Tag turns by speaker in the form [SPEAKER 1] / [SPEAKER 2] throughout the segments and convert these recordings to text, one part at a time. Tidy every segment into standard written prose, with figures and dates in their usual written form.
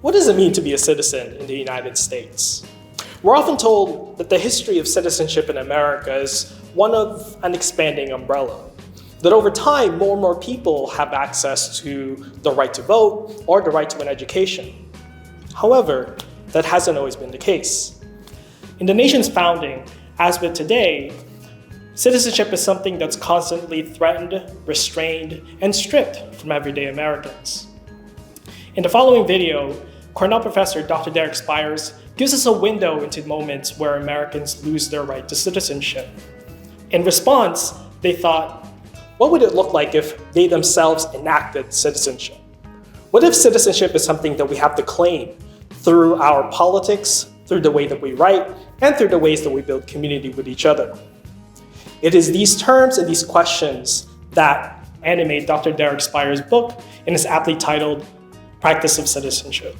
[SPEAKER 1] What does it mean to be a citizen in the United States? We're often told that the history of citizenship in America is one of an expanding umbrella, that over time, more and more people have access to the right to vote or the right to an education. However, that hasn't always been the case. In the nation's founding, as with today, citizenship is something that's constantly threatened, restrained, and stripped from everyday Americans. In the following video, Cornell professor Dr. Derrick Spires gives us a window into moments where Americans lose their right to citizenship. In response, they thought, what would it look like if they themselves enacted citizenship? What if citizenship is something that we have to claim through our politics, through the way that we write, and through the ways that we build community with each other? It is these terms and these questions that animate Dr. Derrick Spires' book and is aptly titled Practice of Citizenship.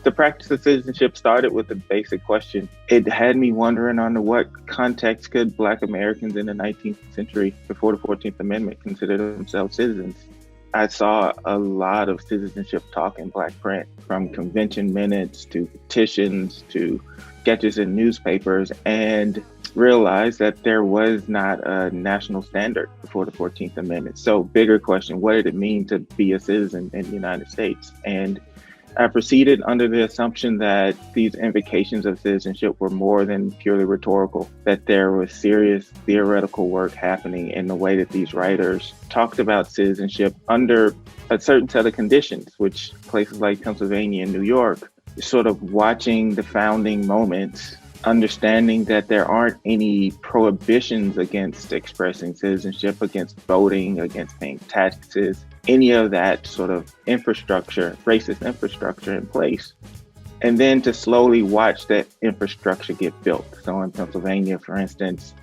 [SPEAKER 2] The practice of citizenship started with a basic question. It had me wondering under what context could Black Americans in the 19th century, before the 14th Amendment, consider themselves citizens. I saw a lot of citizenship talk in Black print, from convention minutes to petitions to sketches in newspapers, and realized that there was not a national standard before the 14th Amendment. So bigger question, what did it mean to be a citizen in the United States? And I proceeded under the assumption that these invocations of citizenship were more than purely rhetorical, that there was serious theoretical work happening in the way that these writers talked about citizenship under a certain set of conditions, which places like Pennsylvania and New York, sort of watching the founding moments, understanding that there aren't any prohibitions against expressing citizenship, against voting, against paying taxes, any of that sort of infrastructure, racist infrastructure in place. And then to slowly watch that infrastructure get built. So in Pennsylvania, for instance,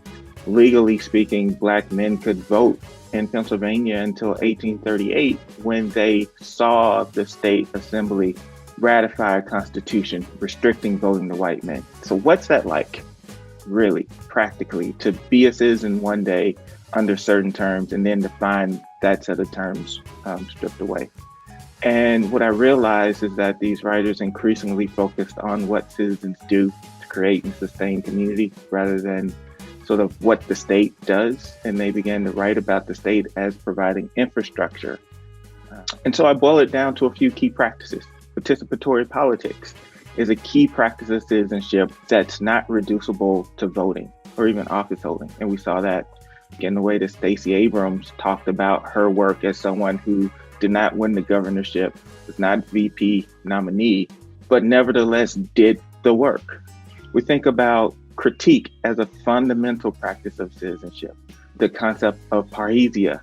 [SPEAKER 2] legally speaking, Black men could vote in Pennsylvania until 1838, when they saw the state assembly ratify a constitution restricting voting to white men. So what's that like, really, practically, to be a citizen one day under certain terms and then to find that set of terms stripped away? And what I realized is that these writers increasingly focused on what citizens do to create and sustain community rather than sort of what the state does. And they began to write about the state as providing infrastructure. And so I boil it down to a few key practices. Participatory politics is a key practice of citizenship that's not reducible to voting or even office holding. And we saw that in the way that Stacey Abrams talked about her work as someone who did not win the governorship, was not VP nominee, but nevertheless did the work. We think about critique as a fundamental practice of citizenship. The concept of parrhesia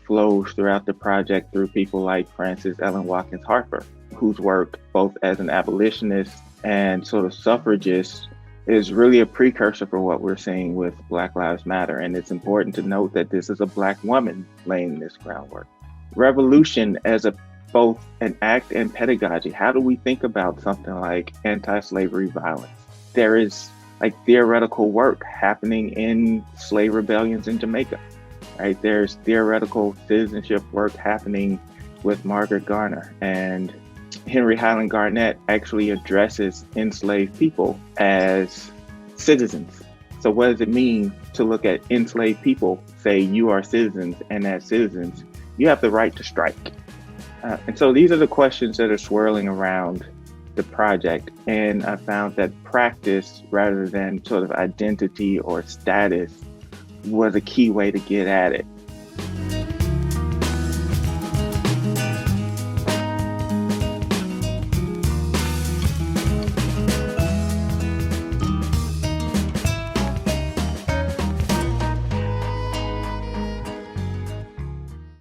[SPEAKER 2] flows throughout the project through people like Frances Ellen Watkins Harper, whose work both as an abolitionist and sort of suffragist is really a precursor for what we're seeing with Black Lives Matter. And it's important to note that this is a Black woman laying this groundwork. Revolution as both an act and pedagogy. How do we think about something like anti-slavery violence? There is like theoretical work happening in slave rebellions in Jamaica, right? There's theoretical citizenship work happening with Margaret Garner, and Henry Highland Garnett actually addresses enslaved people as citizens. So what does it mean to look at enslaved people, say you are citizens, and as citizens, you have the right to strike? And so these are the questions that are swirling around the project. And I found that practice, rather than sort of identity or status, was a key way to get at it.